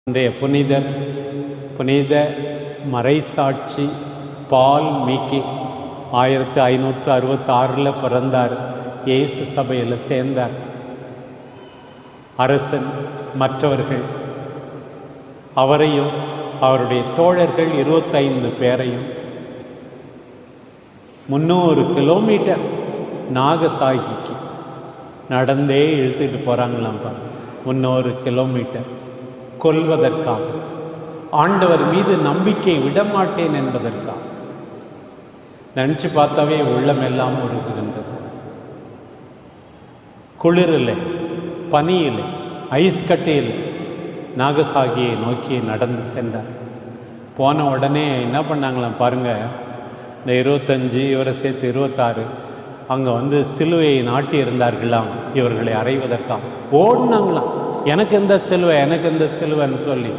இன்றைய புனித மறைசாட்சி பால் மீக்கி 1566 பிறந்தார். இயேசு சபையில் சேர்ந்தார். அரசன் மற்றவர்கள் அவரையும் அவருடைய தோழர்கள் 25 பேரையும் 300 கிலோமீட்டர் நாகசாகிக்கு நடந்தே இழுத்துட்டு போகிறாங்களாம். 300 கிலோமீட்டர் கொல்வதற்காக, ஆண்டவர் மீது நம்பிக்கை விடமாட்டேன் என்பதற்காக. நினச்சி பார்த்தாவே உள்ளமெல்லாம் உருகுகின்றது. குளிரில், பனியில், ஐஸ் கட்டியில் நாகசாகியை நோக்கி நடந்து சென்றார். போன உடனே என்ன பண்ணாங்களாம் பாருங்கள். இந்த 25 இவரை சேர்த்து 26 அங்கே சிலுவையை நாட்டி இருந்தார்களாம் இவர்களை அறைவதற்காக. ஓடினாங்களாம், எனக்கு எந்த சிலுவை, எனக்கு எந்த சிலுவைன்னு சொல்லி.